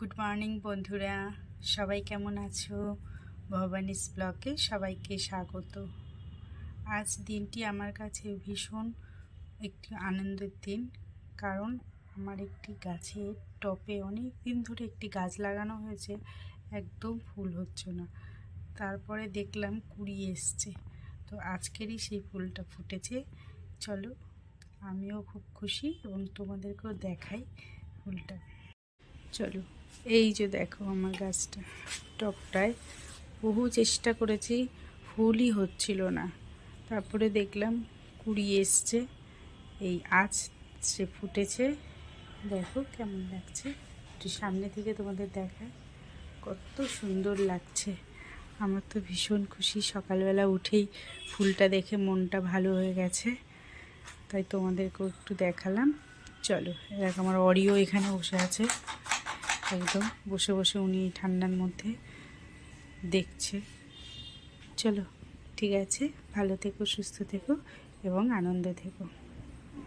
Good morning বন্ধুরা, সবাই কেমন আছো? ভবানীস ব্লগে সবাইকে স্বাগত। আজ দিনটি আমার কাছে ভীষণ একটি আনন্দের দিন, কারণ আমার একটি গাছের টবে অনেক দিন ধরে একটি গাছ লাগানো হয়েছে, একদম ফুল হচ্ছে না। তারপরে দেখলাম কুড়ি এসছে, তো আজকেরই সেই ফুলটা ফুটেছে। চলো, আমিও খুব খুশি এবং তোমাদেরকেও দেখাই ফুলটা। চলো, এই যে দেখো আমার গাছটা, টবটায় বহু চেষ্টা করেছি, ফুলই হচ্ছিল না। তারপরে দেখলাম কুড়ি এসছে, এই আজ সে ফুটেছে। দেখো কেমন লাগছে, একটু সামনে থেকে তোমাদের দেখায়, কত সুন্দর লাগছে। আমার তো ভীষণ খুশি, সকালবেলা উঠেই ফুলটা দেখে মনটা ভালো হয়ে গেছে, তাই তোমাদেরকেও একটু দেখালাম। চলো, দেখ আমার অরিও এখানে বসে আছে, একদম বসে বসে উনি ঠান্ডার মধ্যে দেখছে। চলো, ঠিক আছে, ভালো থেকো, সুস্থ থেকো এবং আনন্দে থেকো।